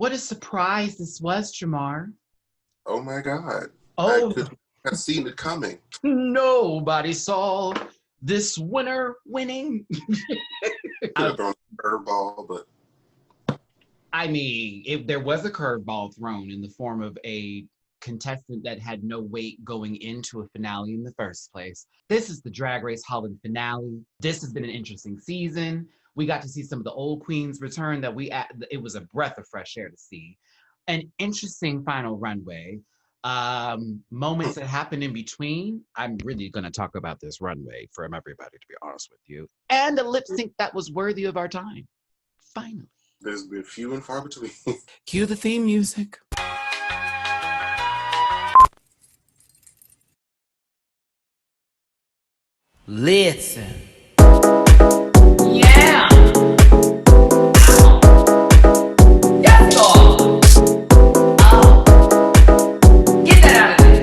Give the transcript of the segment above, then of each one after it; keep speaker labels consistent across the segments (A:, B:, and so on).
A: What a surprise this was, Jamar.
B: Oh my God. I
A: Oh,
B: could have seen it coming.
A: nobody saw this winner winning.
B: Could have thrown a curveball, but
A: I mean, if there was a curveball thrown in the form of a contestant that had no weight going into a finale in the first place. This is the Drag Race Holland finale. This has been an interesting season. We got to see some of the old queens return that it was a breath of fresh air to see. An interesting final runway. Moments that happened in between. I'm really going to talk about this runway from everybody, to be honest with you. And a lip sync that was worthy of our time. Finally.
B: There's been few and far between.
A: Cue the theme music. Listen. Yeah. Yes, Lord. Oh. Get that out of there.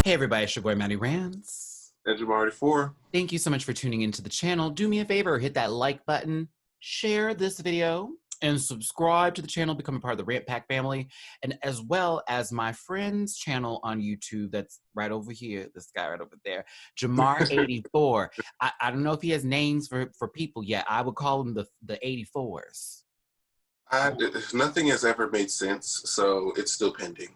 A: Hey everybody, it's your boy Matty Rants.
B: And Jamar 4.
A: Thank you so much for tuning into the channel. Do me a favor, hit that like button, share this video, and subscribe to the channel, become a part of the Rant Pack family, and as well as my friend's channel on YouTube that's right over here, this guy right over there, Jamar84. I don't know if he has names for people yet. I would call him the 84s.
B: Nothing has ever made sense, so it's still pending.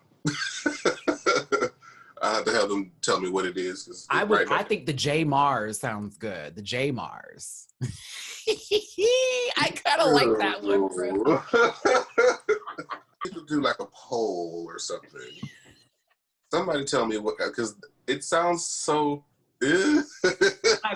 B: I have to have them tell me what it is.
A: I think the J Mars sounds good. The J Mars. I kind of like that one, bro.
B: You could do like a poll or something. Somebody tell me what, because it sounds so.
A: I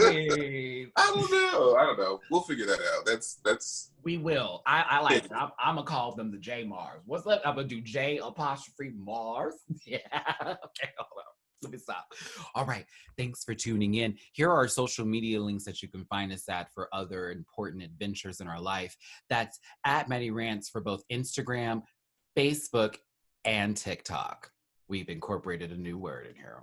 A: mean,
B: I don't know. We'll figure that out. That's.
A: We will. I like it. I'm gonna call them the J Mars. What's that? I'm gonna do J apostrophe Mars. Yeah. Okay, hold on. Let me stop. All right. Thanks for tuning in. Here are our social media links that you can find us at for other important adventures in our life. That's at MattyRants for both Instagram, Facebook, and TikTok. We've incorporated a new word in here.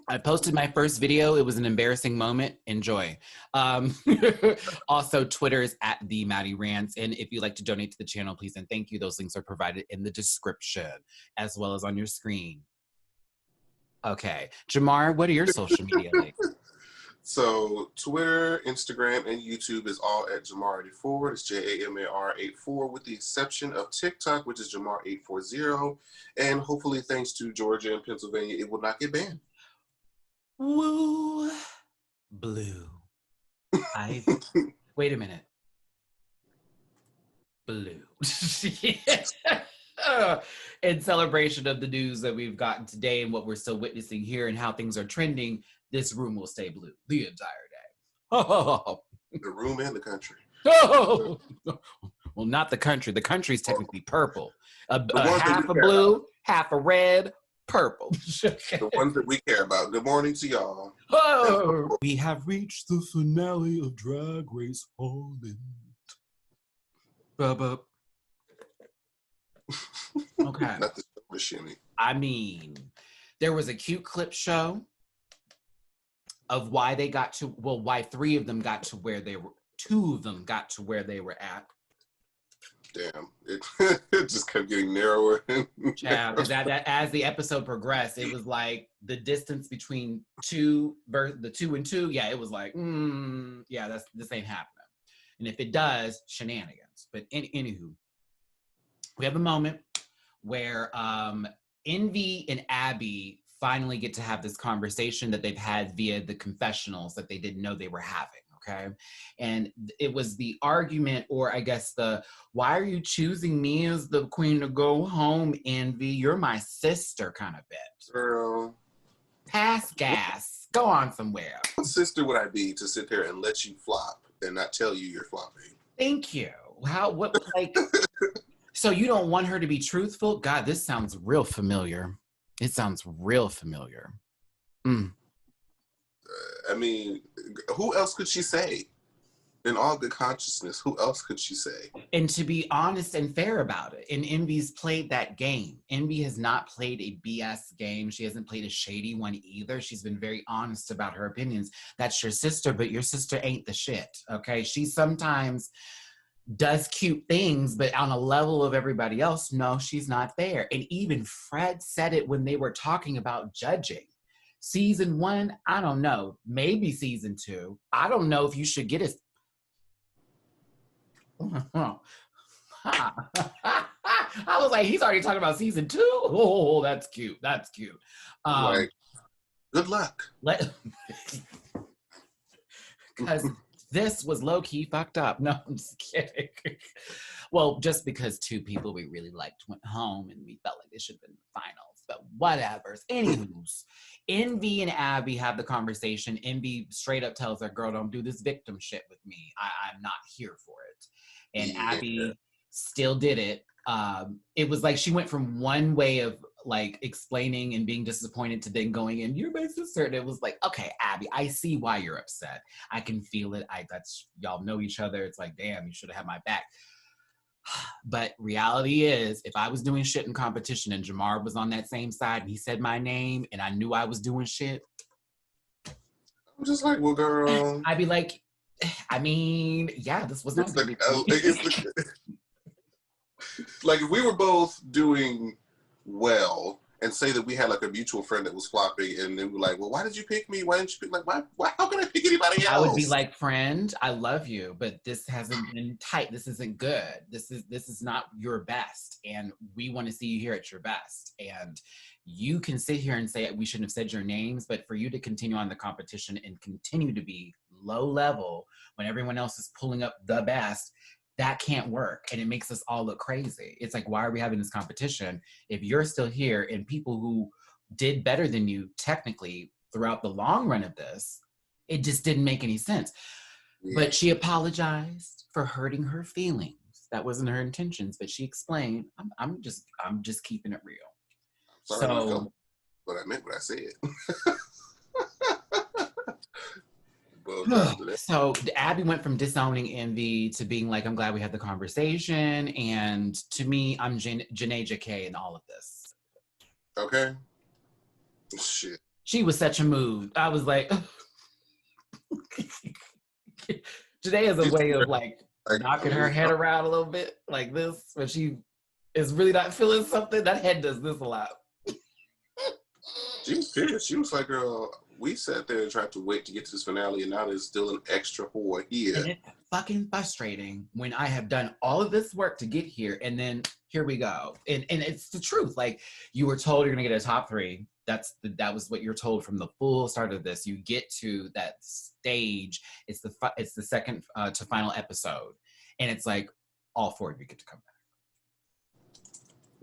A: I posted my first video. It was an embarrassing moment. Enjoy. Also, Twitter is at the Matty Rants. And if you'd like to donate to the channel, please and thank you. Those links are provided in the description as well as on your screen. Okay. Jamar, what are your social media links?
B: So Twitter, Instagram, and YouTube is all at Jamar84. It's JAMAR84 with the exception of TikTok, which is Jamar840. And hopefully, thanks to Georgia and Pennsylvania, it will not get banned.
A: Woo. Blue. Wait a minute. Blue. In celebration of the news that we've gotten today and what we're still witnessing here and how things are trending, this room will stay blue the entire day.
B: The room and the country.
A: Well, not the country. The country's technically purple. Half a blue, half a red, purple.
B: The ones that we care about. Good morning to y'all.
A: Oh, we have reached the finale of Drag Race Holland. Bub. Okay.
B: Not the shimmy.
A: I mean, there was a cute clip show of why they got to, well, why three of them got to where they were, two of them got to where they were at.
B: Damn, it just kept getting narrower.
A: Yeah, because as the episode progressed, it was like the distance between the 2 and 2. Yeah, it was like, yeah, this ain't happening. And if it does, shenanigans. But anywho, we have a moment where Envy and Abbey finally get to have this conversation that they've had via the confessionals that they didn't know they were having. Okay. And it was the argument, or I guess why are you choosing me as the queen to go home, Envy? You're my sister kind of bit.
B: Girl.
A: Pass gas. Go on somewhere.
B: What sister would I be to sit there and let you flop and not tell you you're flopping?
A: Thank you. So you don't want her to be truthful? God, this sounds real familiar. It sounds real familiar.
B: I mean, who else could she say? in all good consciousness, who else could she say?
A: And to be honest and fair about it, and Envy's played that game. Envy has not played a BS game. She hasn't played a shady one either. She's been very honest about her opinions. That's your sister, but your sister ain't the shit, okay? She sometimes does cute things, but on a level of everybody else, no, she's not there. And even Fred said it when they were talking about judging. Season 1, I don't know. Maybe season 2. I don't know if you should get it. I was like, he's already talking about season 2. Oh, that's cute. That's cute.
B: Like, good luck.
A: Because this was low-key fucked up. No, I'm just kidding. Well, just because 2 people we really liked went home and we felt like they should have been in the finals, but whatever. Anywho's, Envy and Abbey have the conversation. Envy straight up tells her, girl, don't do this victim shit with me. I'm not here for it. And Abbey still did it. It was like she went from one way of like explaining and being disappointed to then going in, you're my sister. And it was like, okay, Abbey, I see why you're upset. I can feel it. That's y'all know each other. It's like, damn, you should have had my back. But reality is, if I was doing shit in competition and Jamar was on that same side and he said my name and I knew I was doing shit,
B: I'm just like, well, girl.
A: I'd be like, I mean, yeah, this was not
B: like if we were both doing well and say that we had like a mutual friend that was flopping and then we're like, well, why did you pick me? Why didn't you pick, like, why how can I pick anybody else?
A: I would be like, friend, I love you, but this hasn't been tight. This isn't good. This is not your best. And we want to see you here at your best. And you can sit here and say we shouldn't have said your names, but for you to continue on the competition and continue to be low level when everyone else is pulling up the best, that can't work. And it makes us all look crazy. It's like, why are we having this competition if you're still here and people who did better than you technically throughout the long run of this, it just didn't make any sense. Yeah. But she apologized for hurting her feelings. That wasn't her intentions, but she explained, I'm just keeping it real.
B: Sorry, but I meant what I said.
A: So Abbey went from disowning Envy to being like, I'm glad we had the conversation. And to me, I'm Janae Jackee in all of this.
B: Okay. Shit.
A: She was such a mood. I was like, Janae has a way of like knocking her head around a little bit like this when she is really not feeling something. That head does this a lot.
B: She was pissed. She was like, girl, we sat there and tried to wait to get to this finale, and now there's still an extra whore here.
A: And it's fucking frustrating when I have done all of this work to get here, and then here we go. And it's the truth. Like, you were told you're gonna get a top 3. That was what you're told from the full start of this. You get to that stage. It's the second to final episode, and it's like all 4 of you get to come back.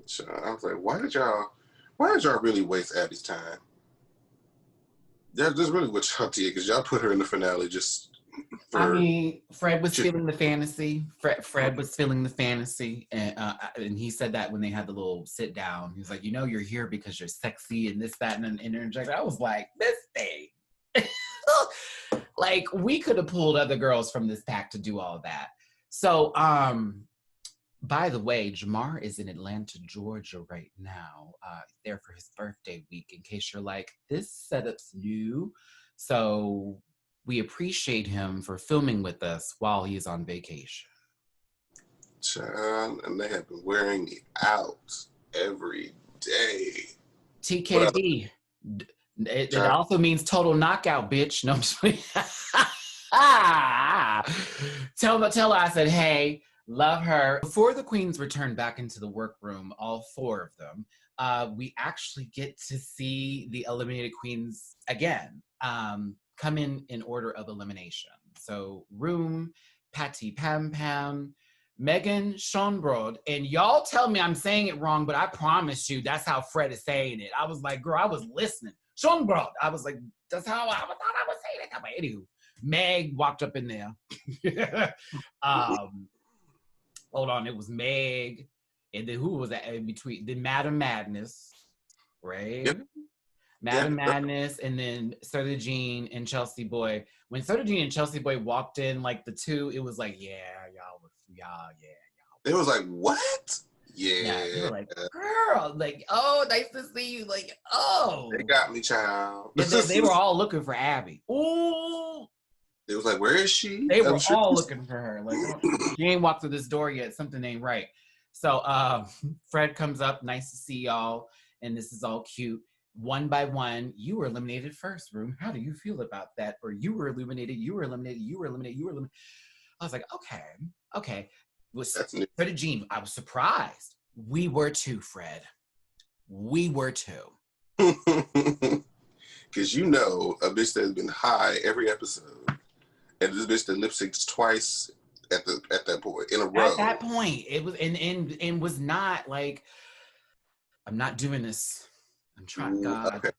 B: So I was like, why did y'all really waste Abby's time? That's really what y'all did, because y'all put her in the finale just for...
A: I mean, Fred was feeling the fantasy. Fred was feeling the fantasy. And he said that when they had the little sit down. He was like, you're here because you're sexy and this, that, and interject. I was like, this thing. Like, we could have pulled other girls from this pack to do all that. So, by the way, Jamar is in Atlanta, Georgia right now, there for his birthday week, in case you're like, this setup's new. So we appreciate him for filming with us while he's on vacation.
B: Child, and they have been wearing me out every day.
A: TKB. It also means total knockout, bitch. No, I'm just kidding. Tell her I said, hey, love her. Before the queens return back into the workroom, all 4 of them, we actually get to see the eliminated queens again come in order of elimination. So Room, Patty Pam Pam, Megan Schoenbrod, and y'all tell me I'm saying it wrong, but I promise you that's how Fred is saying it. I was like, girl, I was listening. Schoenbrod. I was like, that's how I thought I was saying it that way. Anywho, Meg walked up in there. Hold on, it was Meg, and then who was that in between? Then Madam Madness, right?
B: Yep.
A: Madam Madness, and then Soda Jean and Chelsea Boy. When Soda Jean and Chelsea Boy walked in, like the two, it was like, yeah.
B: It was like, what?
A: Yeah, they
B: Yeah.
A: were like, girl, like, oh, nice to see you. Like, oh.
B: They got me, child.
A: Yeah, they were all looking for Abby. Ooh.
B: It was like, where is she?
A: They were all looking for her. Like, she ain't walked through this door yet. Something ain't right. So Fred comes up. Nice to see y'all. And this is all cute. One by one, you were eliminated first, Room. How do you feel about that? Or you were eliminated, you were eliminated, you were eliminated, you were eliminated. I was like, okay. Fred and Jean, I was surprised. We were too, Fred. We were too.
B: Because you know a bitch that has been high every episode, and this bitch that lip syncs twice at that point in a row.
A: At that point, it was and was not like, I'm not doing this. I'm trying, God. Okay.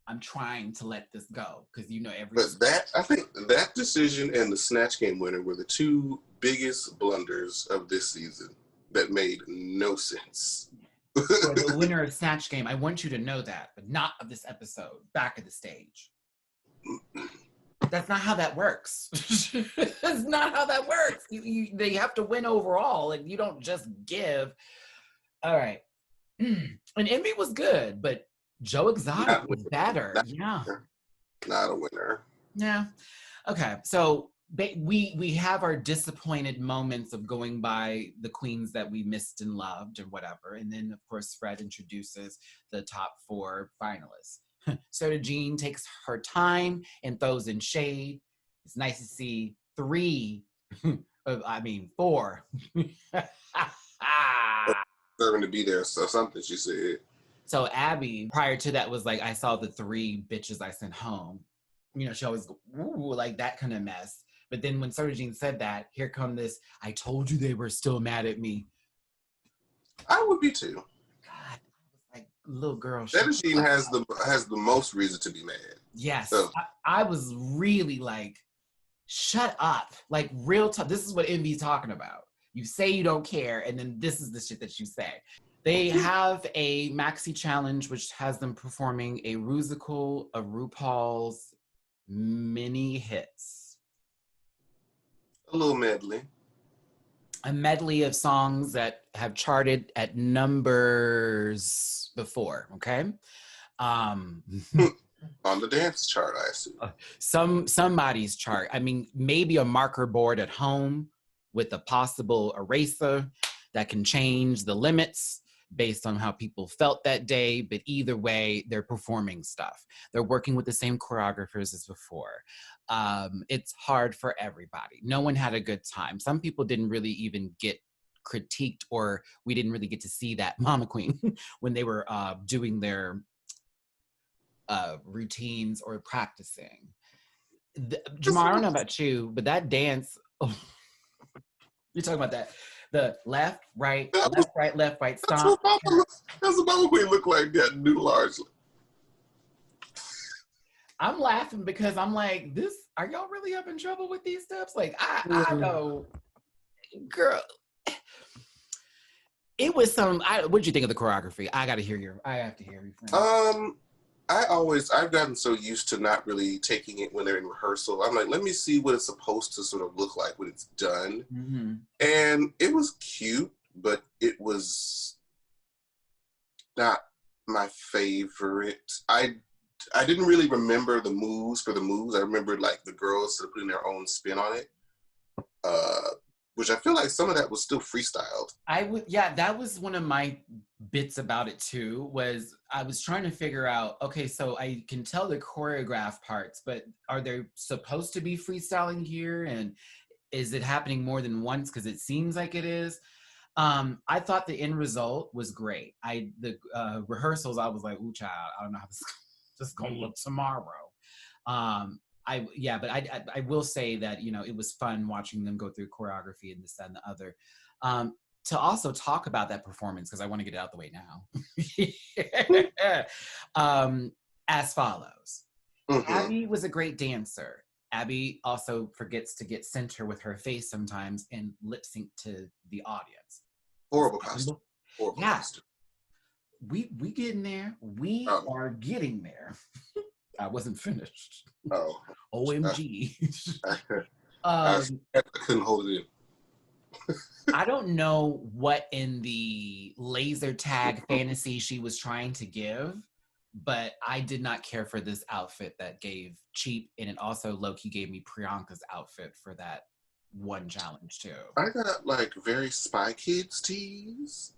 A: I'm trying to let this go because you know every.
B: But I think that decision and the Snatch Game winner were the two biggest blunders of this season that made no sense.
A: For the winner of Snatch Game, I want you to know that, but not of this episode. Back of the stage. That's not how that works. That's not how that works. They have to win overall, and you don't just give. All right. And Envy was good, but Joe Exotic was better.
B: Not a winner.
A: Yeah. Okay. So we have our disappointed moments of going by the queens that we missed and loved and whatever. And then, of course, Fred introduces the top 4 finalists. Soda Jean takes her time and throws in shade. It's nice to see 4.
B: Serving to be there, so something she said.
A: So Abby, prior to that, was like, I saw the 3 bitches I sent home. You know, she always go, ooh, like that kind of mess. But then when Soda Jean said that, here come this, I told you they were still mad at me.
B: I would be too.
A: God, I was like, little girl.
B: Soda Jean has the most reason to be mad.
A: Yes. So. I was really like, shut up. Like real talk. This is what Envy's talking about. You say you don't care, and then this is the shit that you say. They have a maxi challenge, which has them performing a Rusical of RuPaul's mini hits.
B: A little medley.
A: A medley of songs that have charted at numbers before, okay?
B: On the dance chart, I assume.
A: Somebody's chart. I mean, maybe a marker board at home with a possible eraser that can change the limits based on how people felt that day. But either way, they're performing stuff. They're working with the same choreographers as before. It's hard for everybody. No one had a good time. Some people didn't really even get critiqued, or we didn't really get to see that Mama Queen when they were doing their routines or practicing. Jamar, I don't know about you, but that dance, you're talking about that. The left, right, left, right, stomp.
B: That's what Mama Queen look like, that new largely.
A: I'm laughing because I'm like, are y'all really up in trouble with these steps? Like, I know, girl. It was what'd you think of the choreography? I have to hear you, friend.
B: I've gotten so used to not really taking it when they're in rehearsal. I'm like, let me see what it's supposed to sort of look like when it's done.
A: Mm-hmm.
B: And it was cute, but it was not my favorite. I didn't really remember the moves for the moves. I remembered like the girls sort of putting their own spin on it. Which I feel like some of that was still freestyled.
A: That was one of my bits about it too, was I was trying to figure out, okay, so I can tell the choreographed parts, but are they supposed to be freestyling here? And is it happening more than once? Because it seems like it is. I thought the end result was great. The rehearsals, I was like, ooh, child, I don't know how this is going to look tomorrow. But I will say that, you know, it was fun watching them go through choreography and this, that, and the other. To also talk about that performance, because I want to get it out the way now. As follows. Mm-hmm. Abby was a great dancer. Abby also forgets to get center with her face sometimes and lip sync to the audience.
B: Horrible costume. Horrible costume.
A: we getting there. We are getting there. I wasn't finished.
B: Oh.
A: OMG.
B: I couldn't hold it in.
A: I don't know what in the laser tag fantasy she was trying to give, but I did not care for this outfit that gave cheap, and it also low-key gave me Priyanka's outfit for that one challenge too.
B: I got like very Spy Kids tees.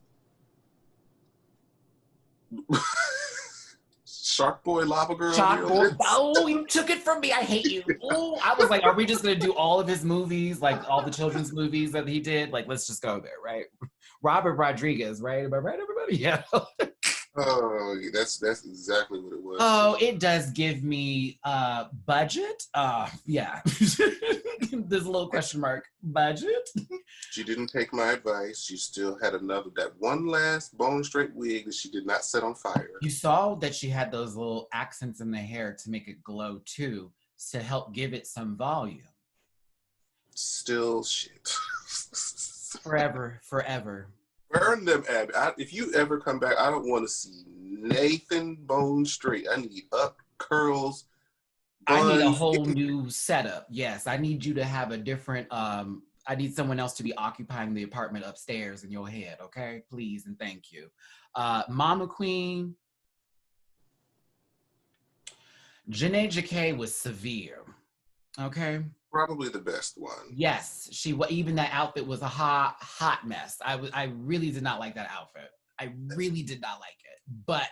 B: Shark Boy, Lava Girl.
A: Shark Boy. Oh, you took it from me. I hate you. Oh, I was like, are we just gonna do all of his movies, like all the children's movies that he did? Like, let's just go there, right? Robert Rodriguez, right? Am I right, everybody? Yeah.
B: Oh, that's exactly what it was.
A: Oh, it does give me budget. Yeah. There's a little question mark. Budget.
B: She didn't take my advice. She still had that one last bone straight wig that she did not set on fire.
A: You saw that she had those little accents in the hair to make it glow too, to help give it some volume.
B: Still shit.
A: Forever.
B: Burn them, Abby. If you ever come back, I don't want to see Nathan bone straight. I need up curls. Buns.
A: I need a whole new setup. Yes, I need you to have a different. I need someone else to be occupying the apartment upstairs in your head. Okay, please and thank you. Mama Queen. Janae Jackee was severe. Okay.
B: Probably the best one.
A: Yes, even that outfit was a hot mess. I really did not like that outfit. I really did not like it, but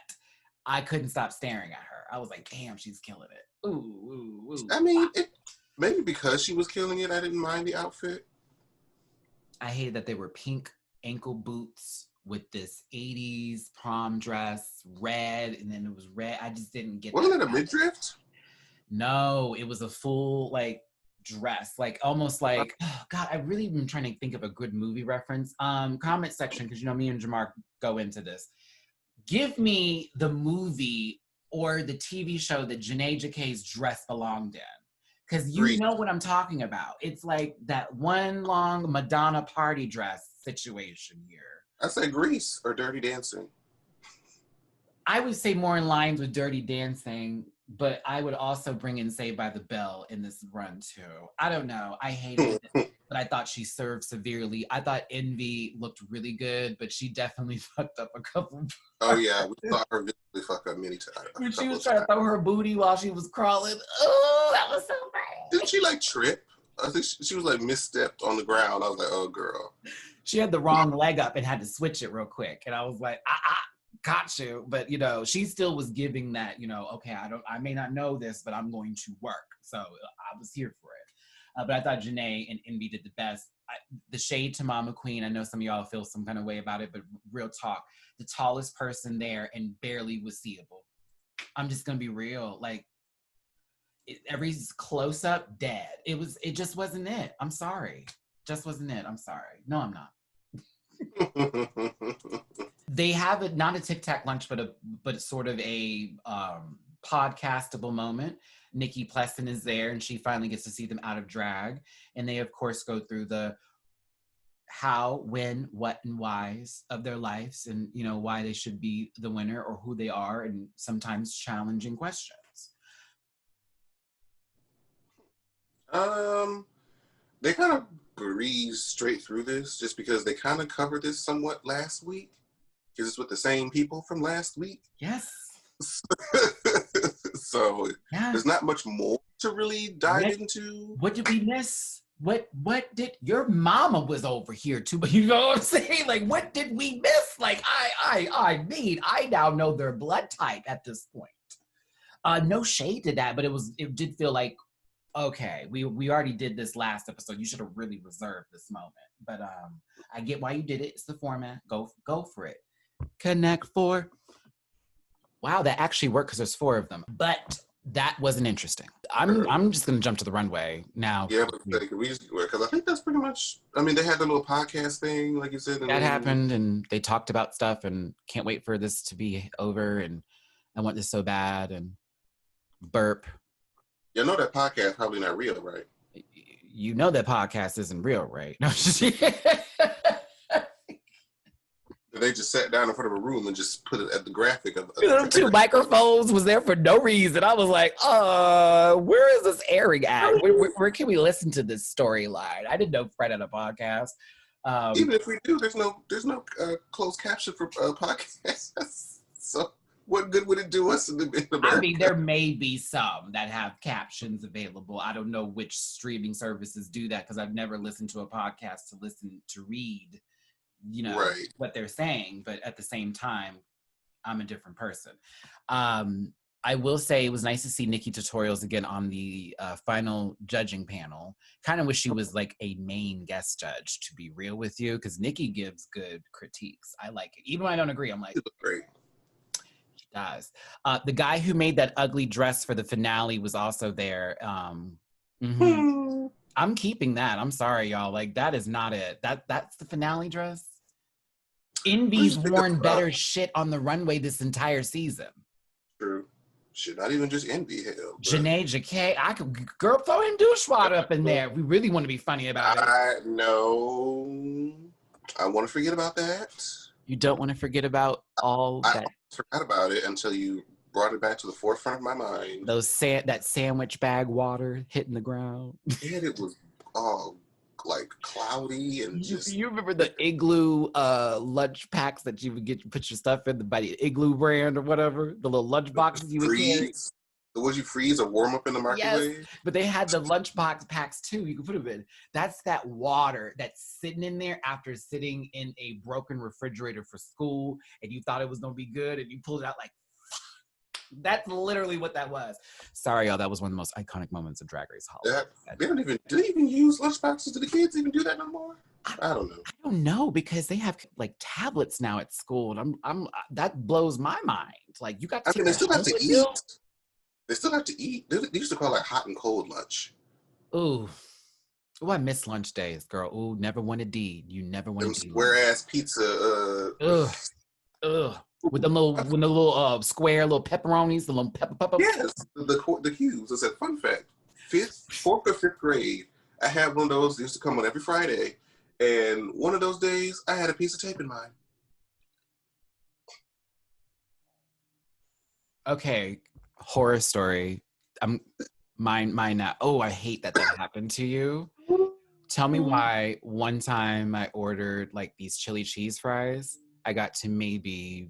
A: I couldn't stop staring at her. I was like, damn, she's killing it. Ooh.
B: I mean, maybe because she was killing it, I didn't mind the outfit.
A: I hated that they were pink ankle boots with this 80s prom dress, red, and then it was red. I just didn't get
B: Wasn't it a midriff?
A: No, it was a full, like, dress, like almost like, oh God, I really been trying to think of a good movie reference. Comment section, because you know me and Jamar go into this. Give me the movie or the TV show that Janae Jackee's dress belonged in, because you know what I'm talking about. It's like that one long Madonna party dress situation here.
B: I say Grease or Dirty Dancing.
A: I would say more in line with Dirty Dancing, but I would also bring in Saved by the Bell in this run too. I don't know. I hated it, but I thought she served severely. I thought Envy looked really good, but she definitely fucked up a couple.
B: Oh yeah, we saw her visibly fuck up many times.
A: When she was trying to throw her booty while she was crawling. Oh, that was so bad.
B: Didn't she like trip? I think she was like misstepped on the ground. I was like, oh girl.
A: She had the wrong leg up and had to switch it real quick. And I was like, got you. But, you know, she still was giving that, you know, okay, I may not know this, but I'm going to work. So I was here for it. But I thought Janae and Envy did the best. The shade to Mama Queen, I know some of y'all feel some kind of way about it, but real talk, the tallest person there and barely was seeable. I'm just going to be real. Like, every close up, dead. It just wasn't it. I'm sorry. Just wasn't it. I'm sorry. No, I'm not. They have it, not a Tic Tac lunch, but sort of a podcastable moment. Nikki Plesson is there, and she finally gets to see them out of drag. And they, of course, go through the how, when, what, and whys of their lives, and you know why they should be the winner or who they are, and sometimes challenging questions.
B: They kind of breeze straight through this just because they kind of covered this somewhat last week, because it's with the same people from last week.
A: Yes.
B: So there's not much more to really dive into.
A: What did we miss? What did your mama was over here too? But you know what I'm saying? Like, what did we miss? Like, I now know their blood type at this point. No shade to that, but it did feel like, okay, we already did this last episode. You should have really reserved this moment. But I get why you did it. It's the format. Go for it. Connect 4. Wow, that actually worked because there's 4 of them. But that wasn't interesting. I'm just gonna jump to the runway now.
B: Yeah, because I think that's pretty much. I mean, they had the little podcast thing, like you said.
A: That happened, and they talked about stuff, and can't wait for this to be over. And I want this so bad. And burp.
B: You know that podcast probably not real, right?
A: You know that podcast isn't real, right? No,
B: They just sat down in front of a room and just put it at the graphic of
A: Them two microphones was there for no reason. I was like, where is this airing at? Where can we listen to this storyline? I didn't know Fred had a podcast.
B: Even if we do, there's no closed caption for podcasts. So what good would it do us in America?
A: I mean, there may be some that have captions available. I don't know which streaming services do that because I've never listened to a podcast to read, right, what they're saying. But at the same time, I'm a different person. I will say it was nice to see Nikki Tutorials again on the final judging panel. Kind of wish she was like a main guest judge, to be real with you, because Nikki gives good critiques. I like it. Even when I don't agree, I'm like,
B: great.
A: She does. The guy who made that ugly dress for the finale was also there. I'm keeping that. I'm sorry, y'all. Like, that is not it. That's the finale dress. Envy's worn better shit on the runway this entire season.
B: True. Shit, not even just Envy, hell.
A: Janae Jackee, girl, throw him douchewad up in there. We really want to be funny about it.
B: No. I want to forget about that.
A: You don't want to forget about all that.
B: I forgot about it until you brought it back to the forefront of my mind.
A: That sandwich bag water hitting the ground.
B: And it was all like cloudy and just.
A: You remember the Igloo lunch packs that you would put your stuff in, by the Igloo brand or whatever, the little lunch boxes you would carry.
B: Would you freeze or warm up in the microwave?
A: Yes, but they had the lunchbox packs too. You could put them in. That's that water that's sitting in there after sitting in a broken refrigerator for school, and you thought it was gonna be good, and you pulled it out like. That's literally what that was. Sorry, y'all. That was one of the most iconic moments of Drag Race Holland.
B: Do they even use lunchboxes? Do the kids even do that no more? I don't know.
A: I don't know, because they have like tablets now at school, and I'm that blows my mind. Like, you got to.
B: They still have to eat. They still have to eat. They used to call it hot and cold lunch.
A: Ooh. Oh, I miss lunch days, girl. Ooh, never wanted D. You never wanted D.
B: Square-ass pizza.
A: Ugh. With the little square little pepperonis, the little pepper.
B: Yes, the cubes. It's a fun fact. Fourth or fifth grade, I had one of those. They used to come on every Friday, and one of those days, I had a piece of tape in mine.
A: Okay, horror story. Mine now. Oh, I hate that happened to you. Tell me why one time I ordered like these chili cheese fries. I got to maybe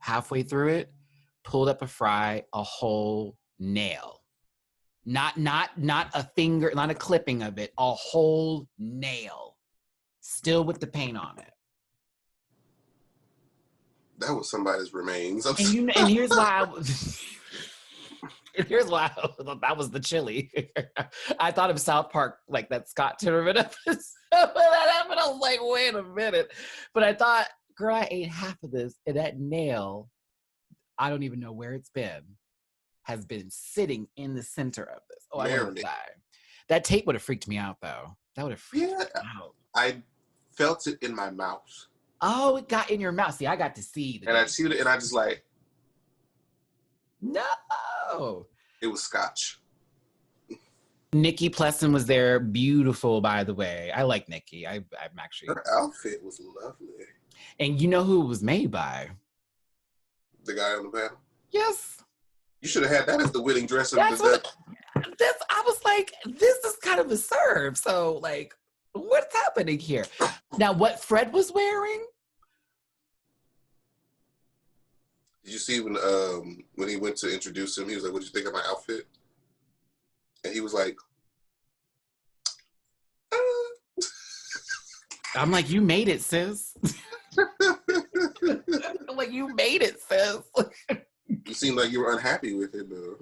A: halfway through it, pulled up a fry, a whole nail. Not a finger, not a clipping of it, a whole nail. Still with the paint on it.
B: That was somebody's remains.
A: And here's why here's why that was the chili. I thought of South Park, like that Scott Timmerman episode. When that happened, I was like, wait a minute. But I thought, girl, I ate half of this, and that nail, I don't even know where it's been, has been sitting in the center of this. Oh, I would have died. That tape would have freaked me out, though. That would have freaked me out. I
B: felt it in my mouth.
A: Oh, it got in your mouth. See, I got to see.
B: And I chewed it, and I just like.
A: No.
B: It was scotch.
A: Nikki Plesson was there. Beautiful, by the way. I like Nikki. I'm actually.
B: Her outfit was lovely.
A: And you know who it was made by?
B: The guy on the panel?
A: Yes.
B: You should have had that as the winning dress.
A: I was like, this is kind of a serve. So, like, what's happening here? Now, what Fred was wearing?
B: Did you see when he went to introduce him, he was like, what did you think of my outfit? And he was like,
A: I'm like, you made it, sis. I'm like, you made it, sis.
B: You seemed like you were unhappy with it, though.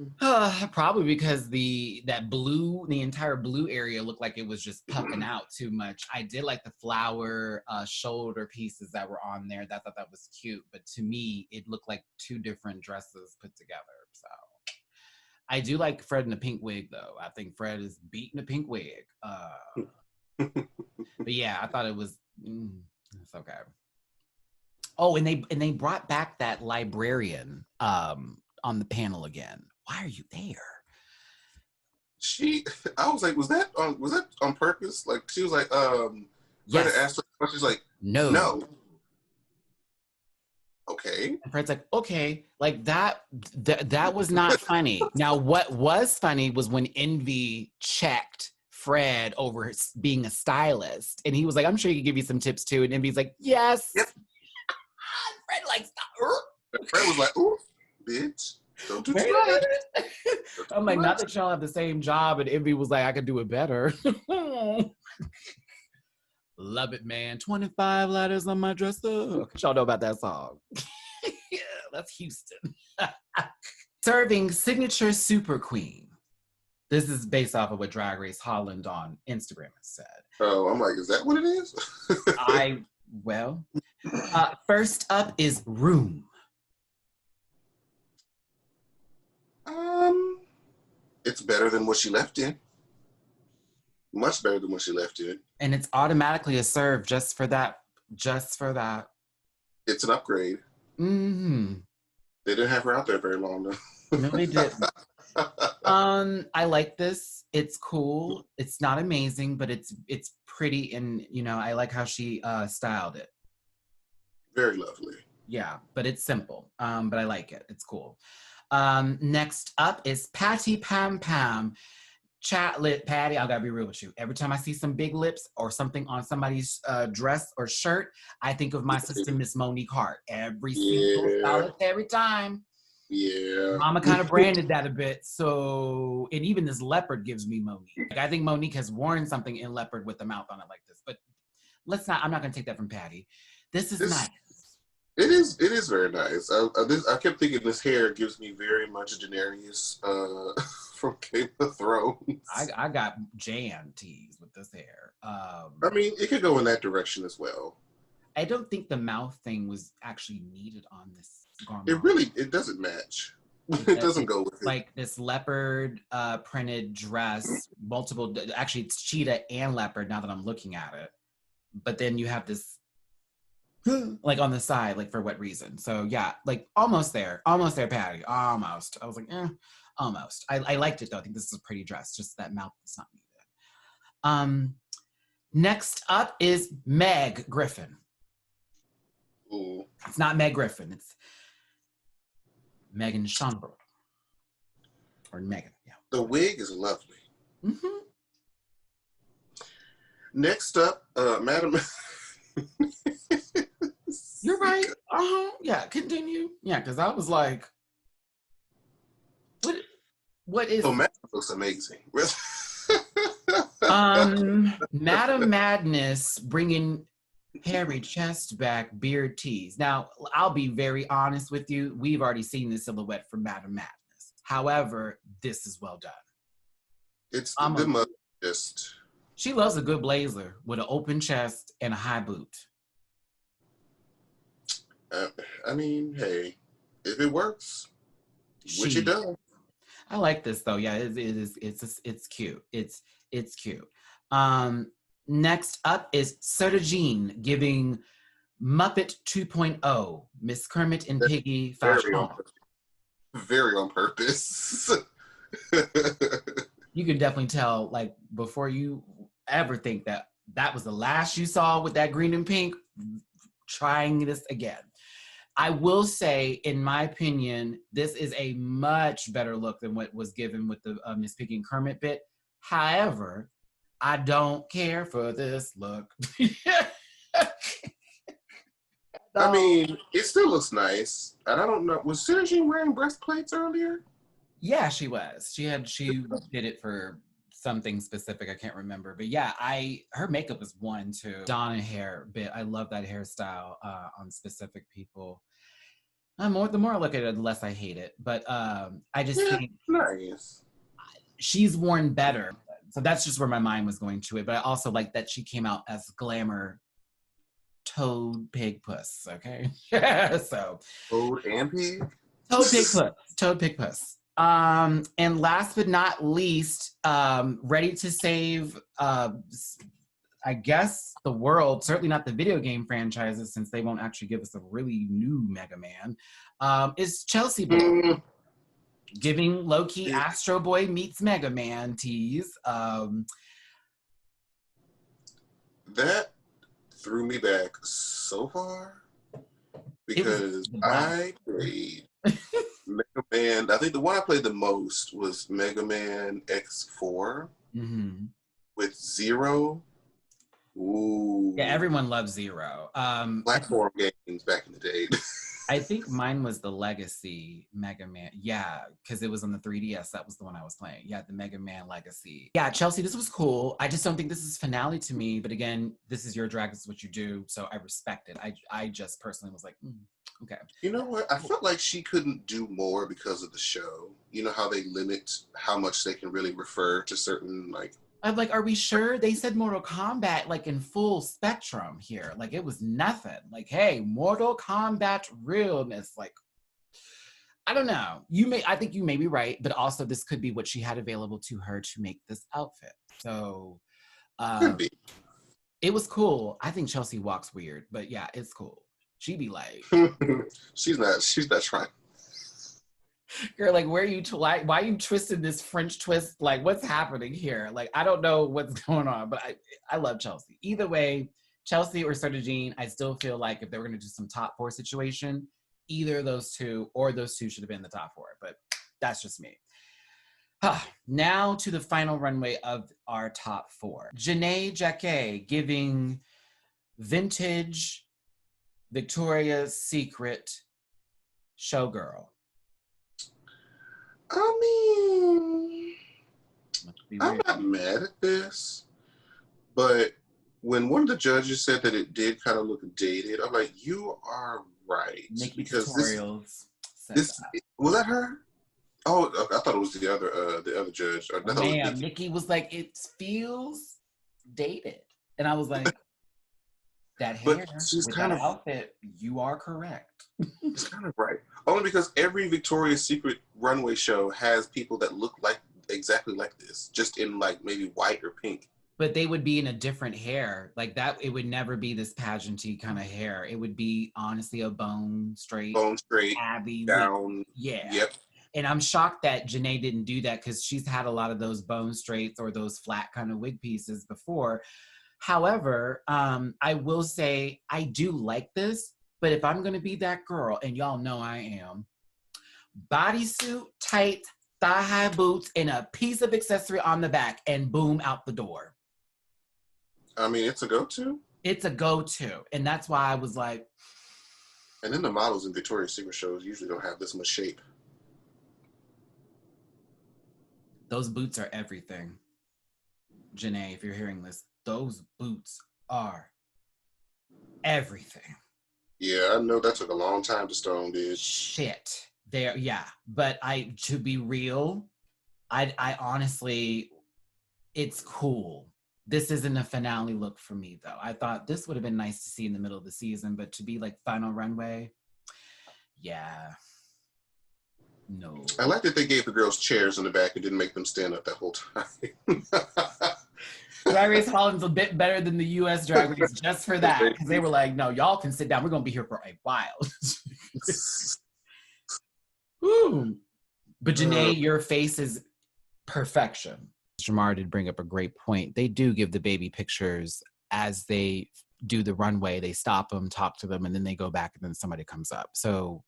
A: Probably because the entire blue area looked like it was just puffing out too much. I did like the flower shoulder pieces that were on there. I thought that was cute. But to me, it looked like two different dresses put together. So I do like Fred in a pink wig, though. I think Fred is beating a pink wig. But yeah, I thought it was, it's okay. Oh, and they brought back that librarian on the panel again. Why are you there?
B: I was like, was that on purpose? Like, she was like,
A: yes.
B: Asked her, she's like,
A: no.
B: Okay.
A: And Fred's like, okay, like that was not funny. Now, what was funny was when Envy checked Fred over being a stylist. And he was like, I'm sure he could give you some tips too. And Envy's like, yes.
B: Yep.
A: Fred like, stop.
B: Fred was like, ooh, bitch, don't do too much.
A: I'm like, not that y'all have the same job. And Envy was like, I could do it better. Love it, man. 25 letters on my dresser. Y'all know about that song. Yeah, that's Houston. Serving signature super queen. This is based off of what Drag Race Holland on Instagram has said.
B: Oh, I'm like, is that what it is?
A: First up is Room.
B: It's better than what she left in. Much better than what she left in.
A: And it's automatically a serve just for that. Just for that.
B: It's an upgrade.
A: Mm-hmm.
B: They didn't have her out there very long though.
A: No, they didn't. I like this. It's cool. It's not amazing, but it's pretty, and I like how she styled it.
B: Very lovely.
A: Yeah, but it's simple. But I like it. It's cool. Next up is Patty Pam Pam. Chat lip Patty, I gotta be real with you. Every time I see some big lips or something on somebody's dress or shirt, I think of my sister, Miss Monique Hart. Every single solitary time.
B: Yeah.
A: Mama kind of branded that a bit. So, and even this leopard gives me Monique. Like, I think Monique has worn something in leopard with the mouth on it like this. But I'm not gonna take that from Patty. This is nice.
B: It is very nice. I kept thinking this hair gives me very much Daenerys from Game of Thrones.
A: I got Jan tees with this hair.
B: I mean, it could go in that direction as well.
A: I don't think the mouth thing was actually needed on this garment.
B: It doesn't match. It doesn't go with it.
A: Like this leopard printed dress, actually it's cheetah and leopard now that I'm looking at it. But then you have this like on the side, like for what reason? So yeah, like almost there, Patty, almost. I was like, almost. I liked it though. I think this is a pretty dress. Just that mouth is not needed. Next up is Meg Griffin.
B: Ooh.
A: It's not Meg Griffin. It's Megan Schomburg. Or Megan, yeah.
B: The wig is lovely.
A: Mm-hmm.
B: Next up, Madam.
A: You're right. Yeah, continue. Yeah, because I was like, what is
B: Madam looks amazing.
A: Madam Madness bringing hairy chest back beard tees. Now, I'll be very honest with you. We've already seen the silhouette from Madam Madness. However, this is well done.
B: It's the mother just.
A: She loves a good blazer with an open chest and a high boot.
B: I mean, hey, if it works, which it does.
A: I like this though. Yeah, it is. It's cute. It's cute. Next up is Serta Jean giving Muppet 2.0, Miss Kermit and Piggy fashion.
B: Very on purpose.
A: You can definitely tell, like, before you ever think that was the last you saw with that green and pink, trying this again. I will say, in my opinion, this is a much better look than what was given with the Miss Piggy and Kermit bit. However, I don't care for this look.
B: I mean, it still looks nice. And I don't know, was Serta Jean wearing breastplates earlier?
A: Yeah, she was. She did it for something specific. I can't remember. But yeah, her makeup is one too. Donna hair bit. I love that hairstyle on specific people. The more I look at it, the less I hate it. But I just think
B: nice.
A: She's worn better. So that's just where my mind was going to it. But I also like that she came out as glamour toad pig puss. Okay. So
B: Toad and pig?
A: Toad pig puss. Toad pig puss. And last but not least, ready to save I guess the world, certainly not the video game franchises, since they won't actually give us a really new Mega Man, is Chelsea Boy. Giving low-key Astro Boy meets Mega Man tease.
B: That threw me back so far. because I played Mega Man. I think the one I played the most was Mega Man X4 with Zero. Ooh.
A: Yeah, everyone loves Zero.
B: Platform games back in the day.
A: I think mine was the Legacy Mega Man. Yeah, because it was on the 3DS. That was the one I was playing. Yeah, the Mega Man Legacy. Yeah, Chelsea, this was cool. I just don't think this is finale to me. But again, this is your drag. This is what you do. So I respect it. I just personally was like, okay.
B: You know what? I felt like she couldn't do more because of the show. You know how they limit how much they can really refer to certain, like...
A: I'm like, are we sure? They said Mortal Kombat like in full spectrum here. Like it was nothing. Like, hey, Mortal Kombat realness. Like, I don't know. I think you may be right, but also this could be what she had available to her to make this outfit. So it was cool. I think Chelsea walks weird, but yeah, it's cool. She be like,
B: she's not trying.
A: Girl, like, where are you, why are you twisting this French twist? Like, what's happening here? Like, I don't know what's going on, but I love Chelsea. Either way, Chelsea or Serta Jean, I still feel like if they were going to do some top 4 situation, either those two or those two should have been the top 4, but that's just me. Now to the final runway of our top 4. Janae Jackee giving vintage Victoria's Secret showgirl.
B: I mean, I'm not mad at this, but when one of the judges said that it did kind of look dated, I'm like, you are right.
A: Nikki
B: because
A: Tutorials.
B: This was that her? Oh, I thought it was the other judge.
A: Man, Nikki was like, it feels dated, and I was like, that hair with that outfit, you are correct.
B: It's kind of right. Only because every Victoria's Secret runway show has people that look like exactly like this, just in like maybe white or pink.
A: But they would be in a different hair. Like that, it would never be this pageanty kind of hair. It would be honestly a bone straight Abbey
B: down.
A: Yeah.
B: Yep.
A: And I'm shocked that Janae didn't do that because she's had a lot of those bone straights or those flat kind of wig pieces before. However, I will say I do like this, but if I'm gonna be that girl, and y'all know I am, bodysuit, tights, thigh-high boots, and a piece of accessory on the back, and boom, out the door.
B: I mean, it's a go-to.
A: It's a go-to, and that's why I was like...
B: And then the models in Victoria's Secret shows usually don't have this much shape.
A: Those boots are everything. Janae, if you're hearing this, those boots are everything.
B: Yeah, I know that took a long time to stone, bitch.
A: Shit. Yeah. But to be real, I honestly, it's cool. This isn't a finale look for me, though. I thought this would have been nice to see in the middle of the season, but to be like final runway, yeah. No.
B: I like that they gave the girls chairs in the back and didn't make them stand up that whole time.
A: Drag Race Holland's a bit better than the US Drag Race just for that. Because they were like, no, y'all can sit down. We're going to be here for a while. Ooh. But Janae, your face is perfection. Jamar did bring up a great point. They do give the baby pictures as they do the runway. They stop them, talk to them, and then they go back and then somebody comes up. So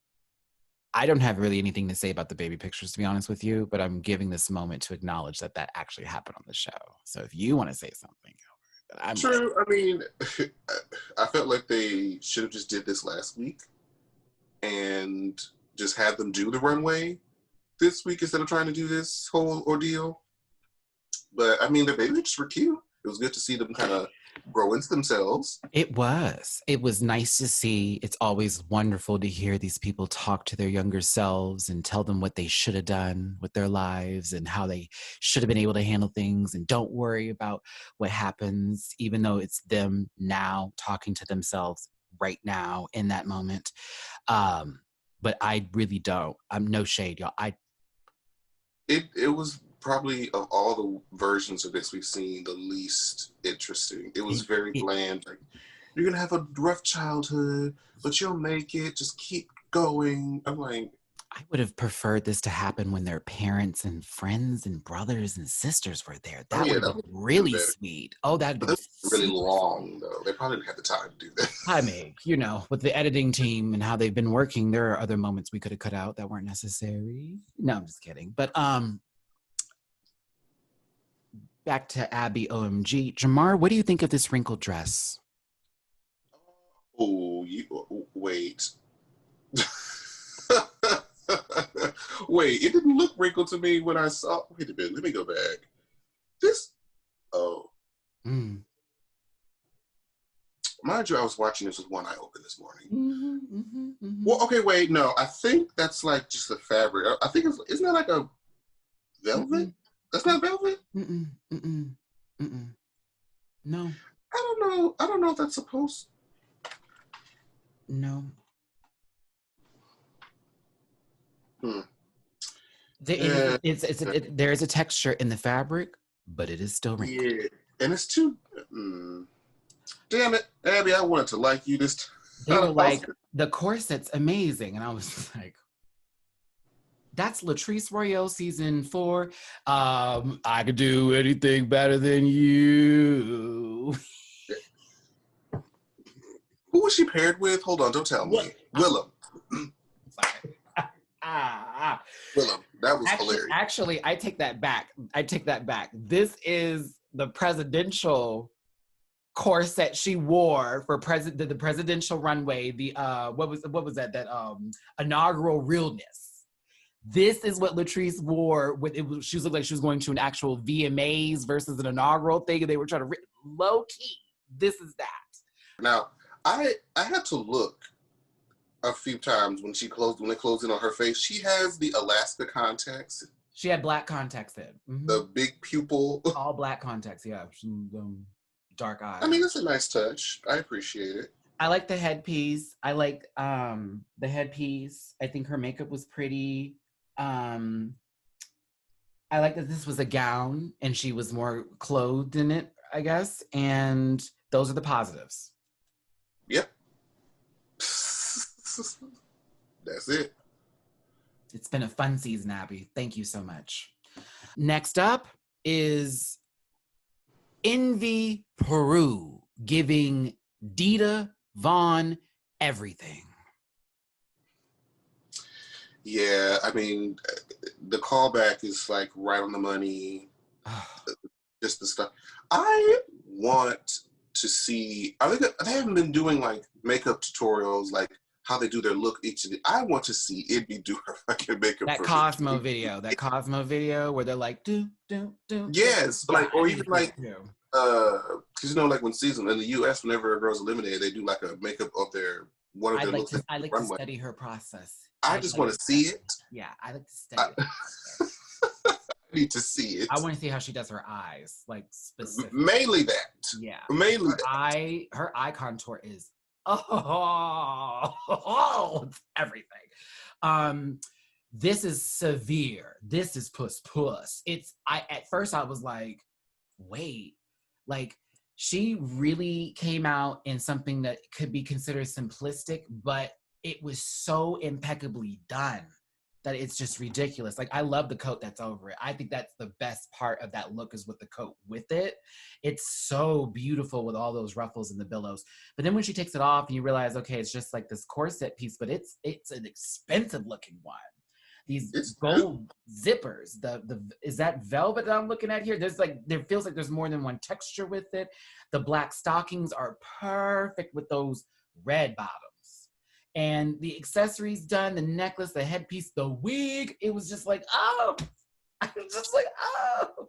A: I don't have really anything to say about the baby pictures, to be honest with you, but I'm giving this moment to acknowledge that that actually happened on the show. So if you want to say something, I'm
B: true. I mean, I felt like they should have just did this last week and just had them do the runway this week instead of trying to do this whole ordeal. But I mean, the baby pictures were cute. It was good to see them kind of grow into themselves.
A: It was nice to see. It's always wonderful to hear these people talk to their younger selves and tell them what they should have done with their lives and how they should have been able to handle things, and don't worry about what happens, even though it's them now talking to themselves right now in that moment. But I really don't. I'm no shade, y'all.
B: It was probably, of all the versions of this we've seen, the least interesting. It was very bland. Like, you're gonna have a rough childhood, but you'll make it. Just keep going. I'm like,
A: I would have preferred this to happen when their parents and friends and brothers and sisters were there.
B: Oh
A: That
B: yeah,
A: would have
B: that
A: been
B: would have been
A: really
B: better.
A: sweet. Oh, that'd
B: But
A: been
B: that was really
A: super
B: long though. They probably didn't have the time to do that.
A: I mean, you know, with the editing team and how they've been working, there are other moments we could have cut out that weren't necessary. No, I'm just kidding. But back to Abbey OMG. Jamar, what do you think of this wrinkled dress?
B: Oh, you wait. Wait, it didn't look wrinkled to me when I saw. Wait a minute, let me go back. This, oh. Mind you, I was watching this with one eye open this morning. Well, okay, wait, no, I think that's like just the fabric. I think isn't that like a velvet? That's not velvet?
A: No.
B: I don't know if that's supposed.
A: No.
B: Yeah.
A: There is a texture in the fabric, but it is still wrinkled.
B: Yeah, and it's too. Damn it, Abby! I wanted to like you this.
A: They were like, the corset's amazing, and I was like, "That's Latrice Royale season 4. I could do anything better than you."
B: Who was she paired with? Hold on, don't tell me. Willem.
A: Sorry.
B: Willem. That was hilarious.
A: Actually, I take that back. This is the presidential corset she wore for the presidential runway. The what was that? That inaugural realness. This is what Latrice wore. She looked like she was going to an actual VMAs versus an inaugural thing, and they were trying to low key. This is that.
B: Now, I had to look a few times when they closed in on her face. She has the Alaska contacts.
A: She had black contacts in.
B: The big pupil.
A: All black contacts, yeah. Dark eyes.
B: I mean, it's a nice touch. I appreciate it.
A: I like the headpiece. I like the headpiece. I think her makeup was pretty. I like that this was a gown and she was more clothed in it, I guess. And those are the positives.
B: Yep. That's it.
A: It's been a fun season, Abby. Thank you so much. Next up is Envy Peru giving Dita Vaughn everything.
B: Yeah, I mean, the callback is like right on the money. Just the stuff. I want to see. I think they haven't been doing like makeup tutorials, like how they do their look each of the. I want to see Envy do her fucking makeup.
A: That Cosmo video where they're like do.
B: Yes, like or even like because you know, like when season in the U.S. whenever a girl's eliminated, they do like a makeup of their one of their looks.
A: I like to study her process.
B: I just want to see it.
A: Yeah, I like to study it.
B: I need to see it.
A: I want to see how she does her eyes, like specifically.
B: Mainly that.
A: Yeah.
B: Mainly
A: her eye contour is it's everything. This is severe. This is puss. At first I was like, wait, like she really came out in something that could be considered simplistic, but it was so impeccably done that it's just ridiculous. Like, I love the coat that's over it. I think that's the best part of that look is with the coat with it. It's so beautiful with all those ruffles and the billows. But then when she takes it off and you realize, okay, it's just like this corset piece, but it's an expensive looking one. These gold zippers, is that velvet that I'm looking at here? There feels like there's more than one texture with it. The black stockings are perfect with those red bottoms. And the accessories done, the necklace, the headpiece, the wig, it was just like, oh. I was just like, oh.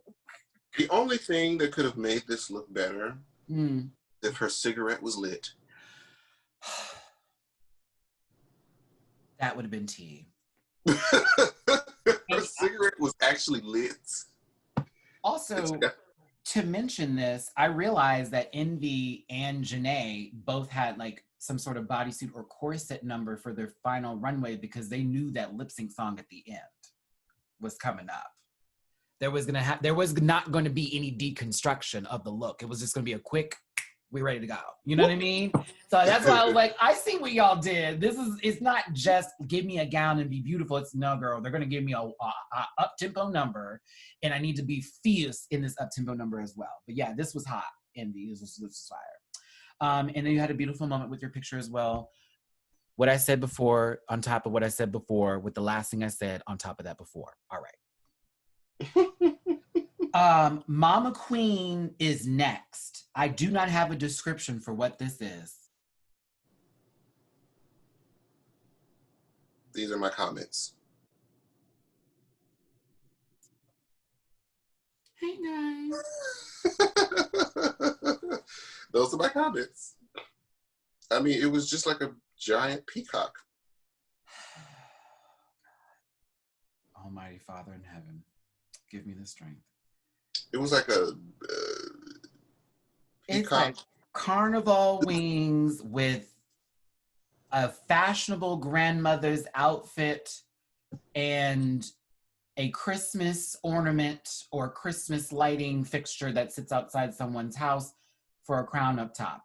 B: The only thing that could have made this look better if her cigarette was lit.
A: That would have been tea.
B: Her cigarette was actually lit.
A: Also, to mention this, I realized that Envy and Janae both had like some sort of bodysuit or corset number for their final runway because they knew that lip sync song at the end was coming up. There was not going to be any deconstruction of the look. It was just going to be a quick we ready to go. You know what I mean? So that's why I was like, I see what y'all did. It's not just give me a gown and be beautiful. It's no, girl, they're going to give me a up-tempo number, and I need to be fierce in this up-tempo number as well. But yeah, this was hot, Envy. This was fire. And then you had a beautiful moment with your picture as well. What I said before, on top of what I said before, with the last thing I said on top of that before. All right. Mama Queen is next. I do not have a description for what this is.
B: These are my comments.
A: Hey guys.
B: Those are my comments. I mean, it was just like a giant peacock.
A: Almighty Father in heaven, give me the strength.
B: It was like a peacock.
A: It's like carnival wings with a fashionable grandmother's outfit and a Christmas ornament or Christmas lighting fixture that sits outside someone's house for a crown up top.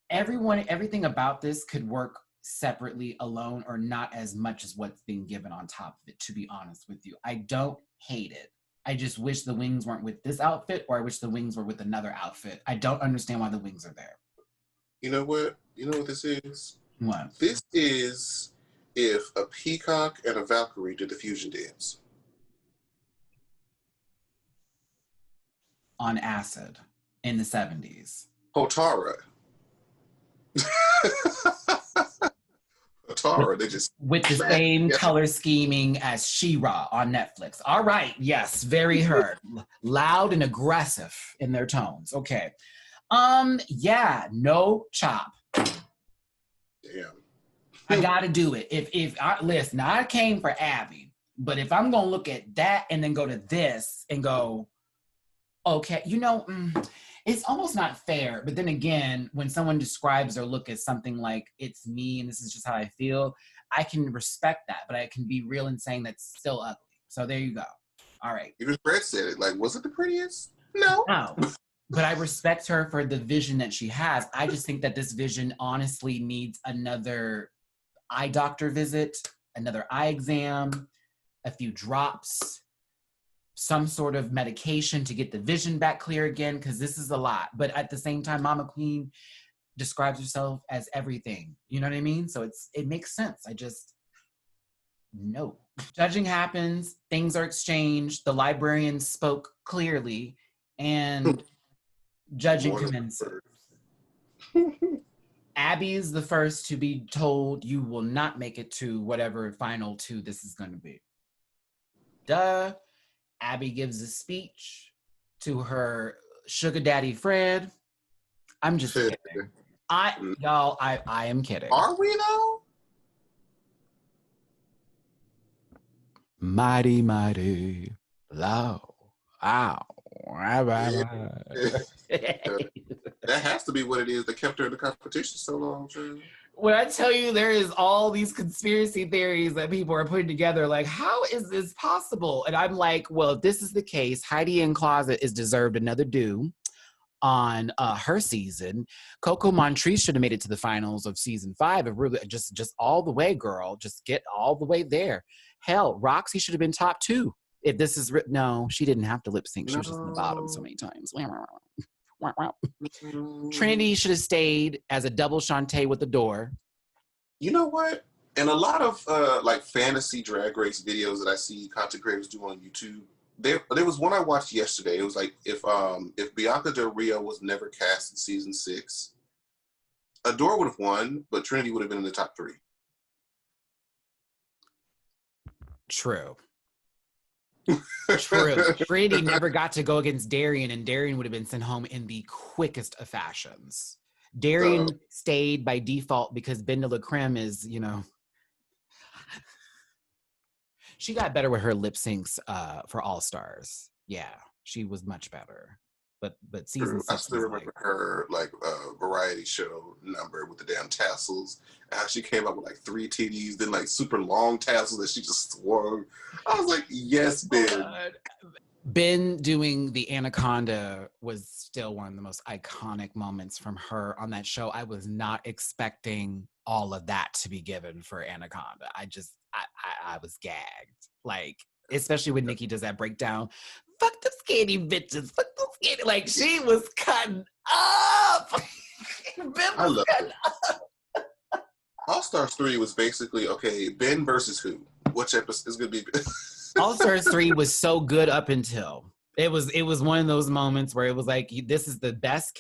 A: Everything about this could work separately alone or not as much as what's being given on top of it, to be honest with you. I don't hate it. I just wish the wings weren't with this outfit, or I wish the wings were with another outfit. I don't understand why the wings are there.
B: You know what? You know what this is?
A: What?
B: This is if a peacock and a Valkyrie did the fusion dance.
A: On acid in the 70s.
B: Hotara. Hotara, they just...
A: With the same color scheming as She-Ra on Netflix. All right, yes, very heard. Loud and aggressive in their tones. Okay. Yeah, no chop.
B: Damn.
A: I gotta do it. If I listen, I came for Abbey, but if I'm gonna look at that and then go to this and go, okay, it's almost not fair. But then again, when someone describes their look as something like, it's me and this is just how I feel, I can respect that, but I can be real in saying that's still ugly. So there you go. All right.
B: Even Brett said it. Like, was it the prettiest? No.
A: No. But I respect her for the vision that she has. I just think that this vision honestly needs another eye doctor visit, another eye exam, a few drops, some sort of medication to get the vision back clear again, because this is a lot. But at the same time, Mama Queen describes herself as everything. You know what I mean? So it makes sense. No. Judging happens, things are exchanged, the librarian spoke clearly, and judging commences. Abbey is the first to be told you will not make it to whatever final two this is going to be. Duh. Abbey gives a speech to her sugar daddy Fred. I'm just kidding. I am kidding.
B: Are we though?
A: Mighty, mighty, low. Ow.
B: That has to be what it is that kept her in the competition so long, too.
A: When I tell you there is all these conspiracy theories that people are putting together, like, how is this possible? And I'm like, well, if this is the case, Heidi in Closet is deserved another due on her season. Coco Montrese should have made it to the finals of season 5. It really just all the way, girl. Just get all the way there. Hell, Roxy should have been top 2. If this is no, she didn't have to lip sync. She was just in the bottom so many times. Trinity should have stayed as a double Shantae with the door.
B: You know what? And a lot of like fantasy drag race videos that I see content creators do on YouTube. There was one I watched yesterday. It was like if Bianca Del Rio was never cast in season 6, Adore would have won, but Trinity would have been in the top 3.
A: True. True. Trinity never got to go against Darian, and Darian would have been sent home in the quickest of fashions. Darian stayed by default because Ben de la Creme is, she got better with her lip syncs for All Stars. Yeah, she was much better. But season 6,
B: I still remember her variety show number with the damn tassels. She came up with like 3 titties, then like super long tassels that she just swung. I was like, yes, Ben.
A: Ben doing the Anaconda was still one of the most iconic moments from her on that show. I was not expecting all of that to be given for Anaconda. I was gagged. Like, especially when Nikki does that breakdown. Fuck them skinny bitches. Fuck them skinny. Like, she was cutting up. Ben
B: I
A: was
B: love
A: cutting
B: it.
A: up.
B: All Stars 3 was basically, okay, Ben versus who? Which episode is going to be?
A: All Stars 3 was so good up until it was one of those moments where it was like, this is the best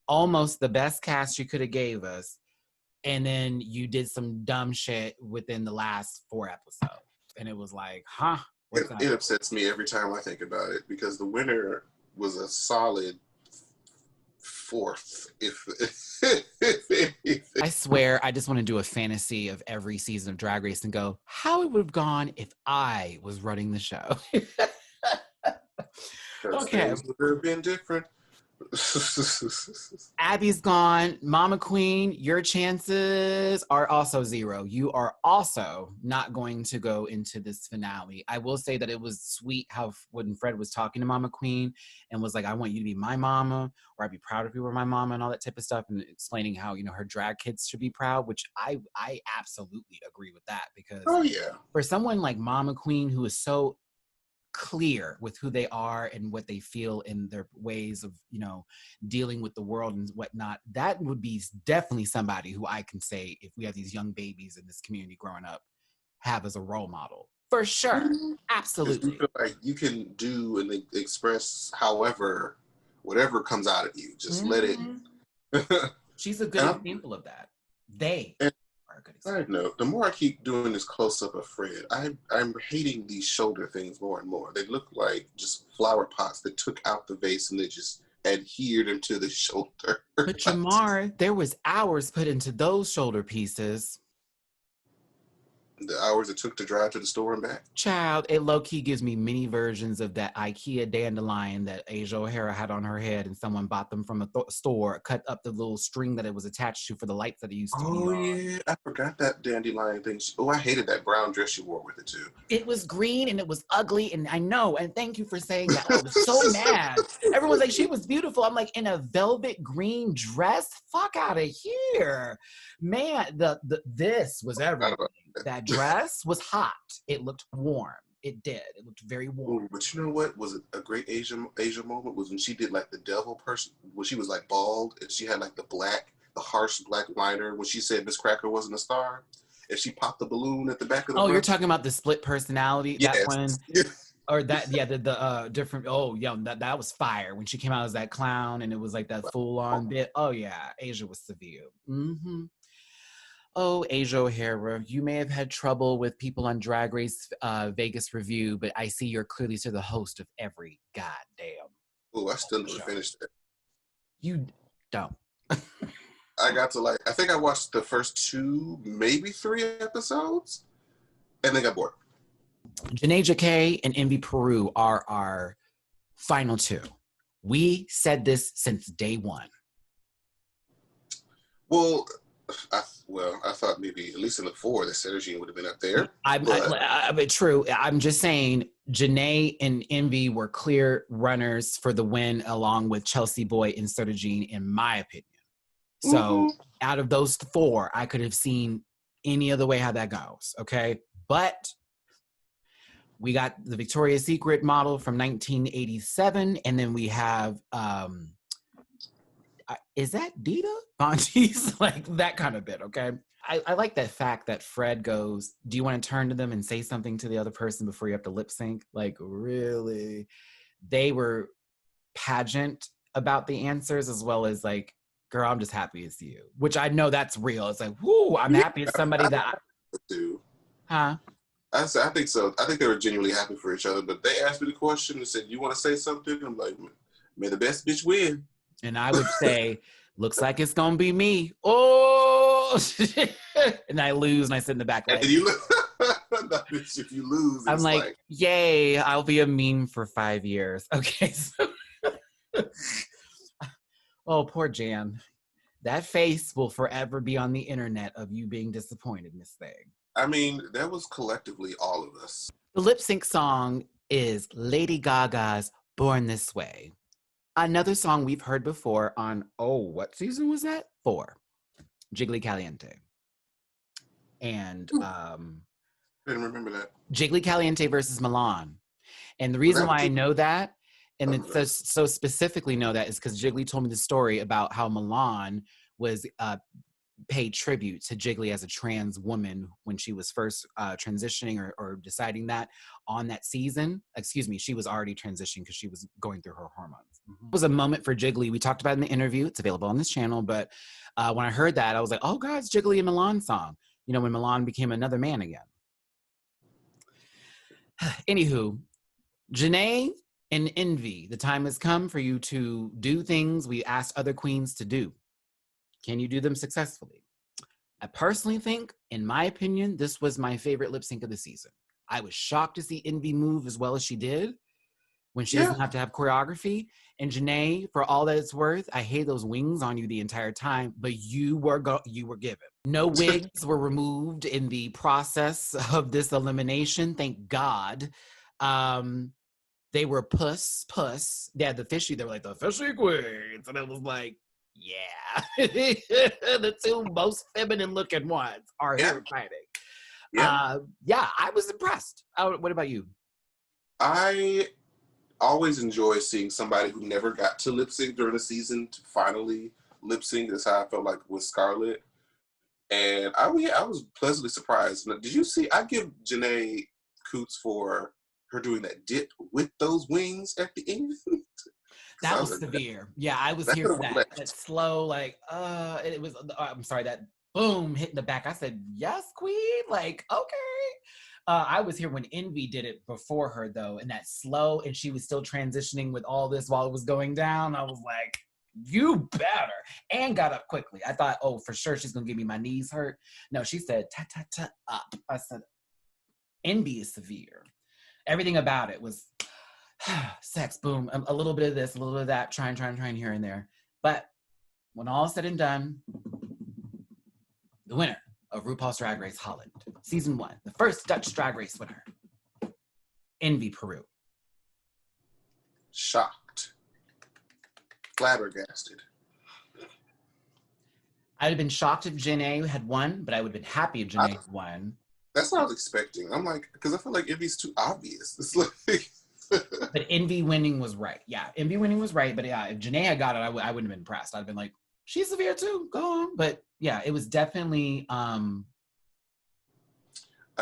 A: almost the best cast you could have gave us, and then you did some dumb shit within the last 4 episodes, and it was like, huh?
B: It upsets me every time I think about it because the winner was a solid 4th.
A: I swear, I just want to do a fantasy of every season of Drag Race and go, how it would have gone if I was running the show. Okay.
B: Things would have been different.
A: Abby's gone. Mama Queen, your chances are also 0. You are also not going to go into this finale. I will say that it was sweet how when Fred was talking to Mama Queen and was like, I want you to be my mama, or I'd be proud if you were my mama, and all that type of stuff, and explaining how, you know, her drag kids should be proud, which I absolutely agree with that, because
B: Oh yeah,
A: for someone like Mama Queen, who is so clear with who they are and what they feel in their ways of, you know, dealing with the world and whatnot, that would be definitely somebody who I can say, if we have these young babies in this community growing up, have as a role model for sure. Absolutely.
B: you feel like you can do and express however, whatever comes out of you, just let it.
A: She's a good example of that. They are a good example.
B: Side note, the more I keep doing this close-up of Fred, I'm hating these shoulder things more and more. They look like just flower pots that took out the vase and they just adhered into the shoulder.
A: But Jamar, there was hours put into those shoulder pieces.
B: The hours it took to drive to the store and back.
A: Child, it low-key gives me mini versions of that IKEA dandelion that Asia O'Hara had on her head, and someone bought them from a store, cut up the little string that it was attached to for the lights that it used to be on.
B: Oh yeah, I forgot that dandelion thing. Oh, I hated that brown dress she wore with it too.
A: It was green and it was ugly, and I know, and thank you for saying that. I was so mad. Everyone's like, she was beautiful. I'm like, in a velvet green dress? Fuck out of here. Man, this was everything. That dress was hot. It looked warm. It did. It looked very warm.
B: Ooh, but you know what was a great Asia moment was when she did like the devil person, when she was like bald and she had like the harsh black liner, when she said Miss Cracker wasn't a star, and she popped the balloon at the back of the
A: you're talking about the split personality?
B: Yes.
A: That one? Or that, yeah, the different, that was fire. When she came out as that clown and it was like that full-on bit. Oh yeah, Asia was severe. Mm-hmm. Oh, Asia O'Hara, you may have had trouble with people on Drag Race Vegas review, but I see you're clearly to the host of every goddamn.
B: Oh, I still didn't finish that.
A: You don't.
B: I got to I think I watched the first 2, maybe 3 episodes, and then got bored.
A: Janey Jackee and Envy Peru are our final 2. We said this since day 1.
B: Well, I thought maybe at least in the 4, the Sergine would have been up there.
A: But true. I'm just saying, Janae and Envy were clear runners for the win, along with Chelsea Boy and Sergine, in my opinion. So out of those 4, I could have seen any other way how that goes. Okay, but we got the Victoria's Secret model from 1987, and then we have. Is that Dita? Bonte's, like that kind of bit, okay? I like that fact that Fred goes, do you want to turn to them and say something to the other person before you have to lip sync? Like, really? They were pageant about the answers, as well as like, girl, I'm just happy it's you. Which I know that's real. It's like, whoo, I'm happy it's somebody that... Huh?
B: I think so. I think they were genuinely happy for each other, but they asked me the question and said, you want to say something? I'm like, may the best bitch win.
A: And I would say, looks like it's going to be me. Oh! And I lose, and I sit in the back like...
B: And you if you lose,
A: I'm like, yay, I'll be a meme for 5 years. Okay, so... Oh, poor Jan. That face will forever be on the internet of you being disappointed, Miss Thing.
B: I mean, that was collectively all of us.
A: The lip sync song is Lady Gaga's Born This Way. Another song we've heard before on, what season was that? 4. Jiggly Caliente. And
B: I didn't remember that.
A: Jiggly Caliente versus Milan. And the reason why I know that, and it's so specifically know that, is because Jiggly told me the story about how Milan was paid tribute to Jiggly as a trans woman when she was first transitioning or deciding that on that season. Excuse me, she was already transitioning because she was going through her hormones. It was a moment for Jiggly. We talked about it in the interview. It's available on this channel. But when I heard that, I was like, oh God, it's Jiggly and Milan song. You know, when Milan became another man again. Anywho, Janae and Envy, the time has come for you to do things we asked other queens to do. Can you do them successfully? I personally think, in my opinion, this was my favorite lip sync of the season. I was shocked to see Envy move as well as she did when she doesn't have to have choreography. And Janae, for all that it's worth, I hate those wings on you the entire time, but you were given. No wigs were removed in the process of this elimination, thank God. They were puss. They had the fishy, they were like, the fishy queens. And I was like, yeah. The 2 most feminine looking ones are here fighting. I was impressed. What about you?
B: I always enjoy seeing somebody who never got to lip sync during the season to finally lip sync. That's how I felt like with Scarlett. And I was pleasantly surprised. Did you see, I give Janae Coots for her doing that dip with those wings at the end.
A: That was severe. Yeah, I was here for that. That slow, like, it was, I'm sorry, that boom, hitting the back. I said, yes, queen, like, okay. I was here when Envy did it before her, though, and that slow, and she was still transitioning with all this while it was going down. I was like, you better. And got up quickly. I thought, oh, for sure she's going to give me my knees hurt. No, she said, ta-ta-ta, up. I said, Envy is severe. Everything about it was sex, boom, a little bit of this, a little bit of that, trying here and there. But when all is said and done, the winner of RuPaul's Drag Race Holland, Season 1, the first Dutch Drag Race winner, Envy Peru.
B: Shocked. Flabbergasted.
A: I'd have been shocked if Janae had won, but I would have been happy if Janae had won.
B: That's what I was expecting. I'm like, because I feel like Envy's too obvious. It's like...
A: But Envy winning was right. Yeah, Envy winning was right. But yeah, if Janae had got it, I wouldn't have been impressed. I'd have been like, she's severe too. Go on. But yeah, it was definitely. I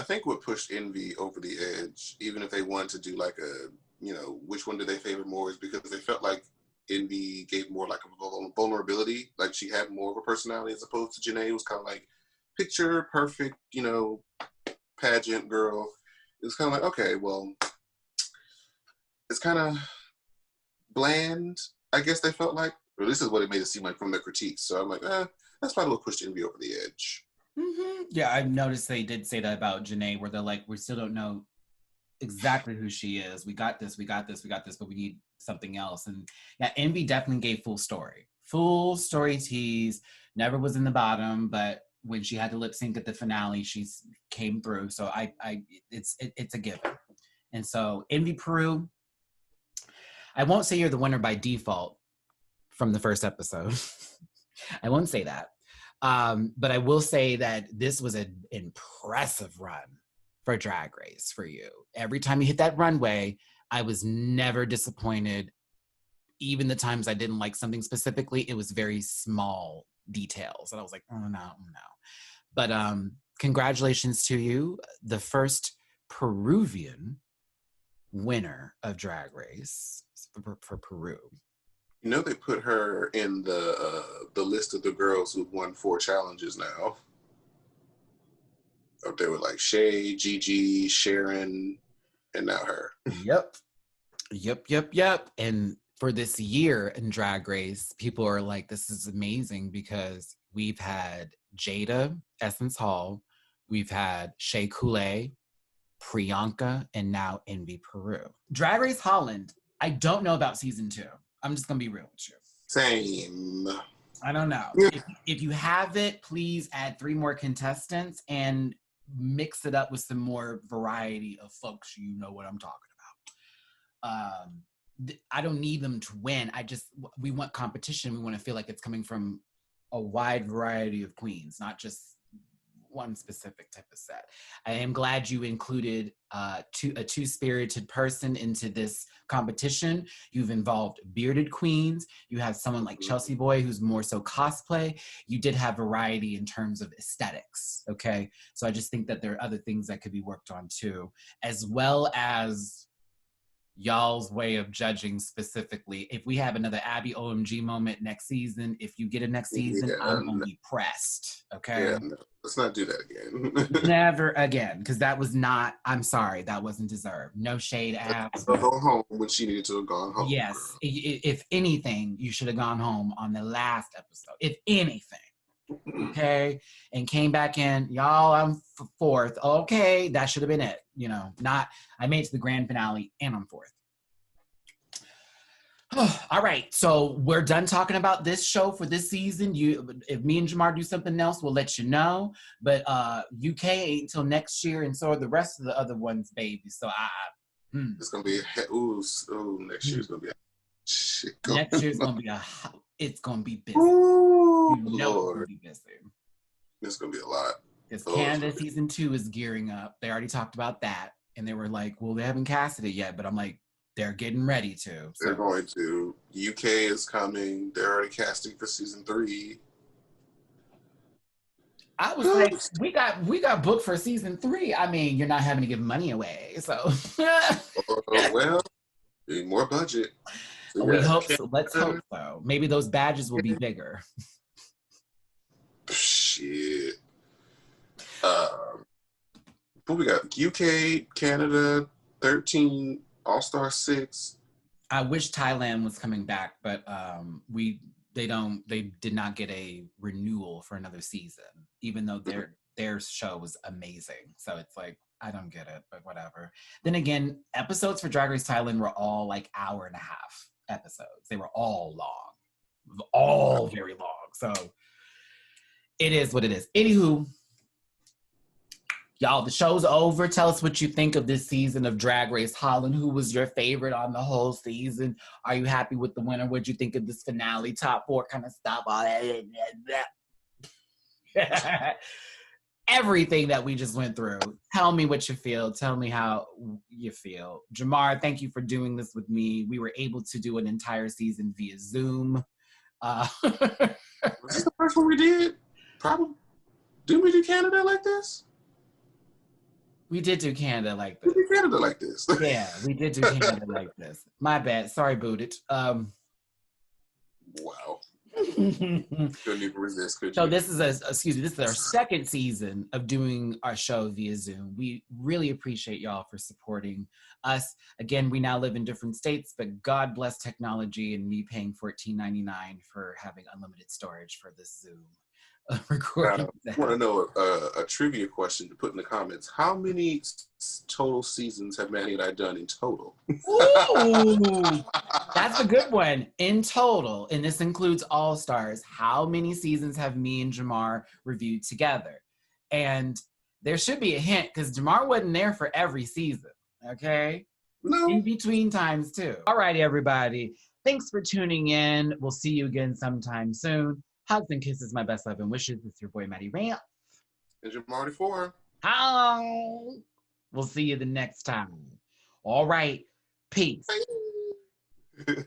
B: think what pushed Envy over the edge, even if they wanted to do like a, which one do they favor more, is because they felt like Envy gave more like a vulnerability. Like she had more of a personality as opposed to Janae. It was kind of like picture perfect, pageant girl. It was kind of like, okay, well, it's kind of bland, I guess they felt like. Or this is what it made it seem like from the critiques. So I'm like, that's probably what pushed Envy over the edge.
A: Mm-hmm. Yeah, I've noticed they did say that about Janae, where they're like, we still don't know exactly who she is. We got this, but we need something else. And yeah, Envy definitely gave full story tease. Never was in the bottom, but when she had to lip sync at the finale, she came through. So it's a given. And so Envy Peru, I won't say you're the winner by default from the first episode. I won't say that. But I will say that this was an impressive run for Drag Race for you. Every time you hit that runway, I was never disappointed. Even the times I didn't like something specifically, it was very small details. And I was like, oh no. But congratulations to you, the first Peruvian winner of Drag Race for Peru.
B: They put her in the list of the girls who've won 4 challenges now. Up there with like Shay, Gigi, Sharon, and now her.
A: Yep. And for this year in Drag Race, people are like, this is amazing because we've had Jada, Essence Hall, we've had Shea Coulee, Priyanka, and now Envy Peru. Drag Race Holland, I don't know about season 2. I'm just gonna be real with you.
B: Same.
A: I don't know. If you have it, please add 3 more contestants and mix it up with some more variety of folks. You know what I'm talking about. I don't need them to win. We want competition. We want to feel like it's coming from a wide variety of queens, not just one specific type of set. I am glad you included a two-spirited person into this competition. You've involved bearded queens. You have someone like Chelsea Boy who's more so cosplay. You did have variety in terms of aesthetics, okay? So I just think that there are other things that could be worked on too, as well as y'all's way of judging specifically. If we have another Abbey OMG moment next season, if you get a next season, I'm gonna be pressed, okay?
B: Yeah, no, let's not do that again.
A: Never again, because that was not, I'm sorry, that wasn't deserved. No shade, Abs.
B: Go home when she needed to have gone home.
A: Yes, if anything, you should have gone home on the last episode, if anything. Okay, and came back in, y'all, I'm fourth. Okay, that should have been it. You know, not, I made it to the grand finale and I'm fourth. All right, so we're done talking about this show for this season. If me and Jamar do something else, we'll let you know. But UK ain't until next year, and so are the rest of the other ones, baby. So
B: it's gonna be next year's gonna be a shit.
A: Next year's gonna be it's gonna be busy.
B: Ooh,
A: you know it's gonna be busy.
B: It's gonna be a lot.
A: Because Canada season 2 is gearing up. They already talked about that, and they were like, "Well, they haven't casted it yet," but I'm like, they're getting ready to. So.
B: They're going to. UK is coming. They're already casting for season 3.
A: I was like, we got booked for season 3. I mean, you're not having to give money away, so.
B: Well, need more budget.
A: So we hope so. Let's hope so. Maybe those badges will be bigger.
B: Shit. But we got UK, Canada, 13, All-Star 6.
A: I wish Thailand was coming back, but they did not get a renewal for another season, even though their show was amazing. So it's like, I don't get it, but whatever. Then again, episodes for Drag Race Thailand were all like hour and a half episodes. They were all long, all very long. So it is what it is. Anywho, y'all, the show's over. Tell us what you think of this season of Drag Race Holland. Who was your favorite on the whole season? Are you happy with the winner? What'd you think of this finale? Top 4 kind of stuff. All that. Everything that we just went through. Tell me what you feel. Tell me how you feel. Jamar, thank you for doing this with me. We were able to do an entire season via Zoom.
B: Was this the first one we did? Probably. Didn't we do Canada like this?
A: We did do Canada like this.
B: We did Canada like this.
A: Yeah, we did do Canada like this. My bad. Sorry, booted.
B: Wow. Couldn't even resist, could you?
A: So this is our second season of doing our show via Zoom. We really appreciate y'all for supporting us. Again, we now live in different states, but God bless technology and me paying $14.99 for having unlimited storage for this Zoom recording.
B: I want to know a trivia question to put in the comments. How many total seasons have Matty and I done in total?
A: Ooh, that's a good one. In total, and this includes All Stars, how many seasons have me and Jamar reviewed together? And there should be a hint, because Jamar wasn't there for every season, okay?
B: No.
A: In between times, too. All righty, everybody. Thanks for tuning in. We'll see you again sometime soon. Hugs and kisses, my best love and wishes. It's your boy, Matty Rants.
B: And Jamar 4.
A: Hello. We'll see you the next time. All right. Peace.
B: Bye.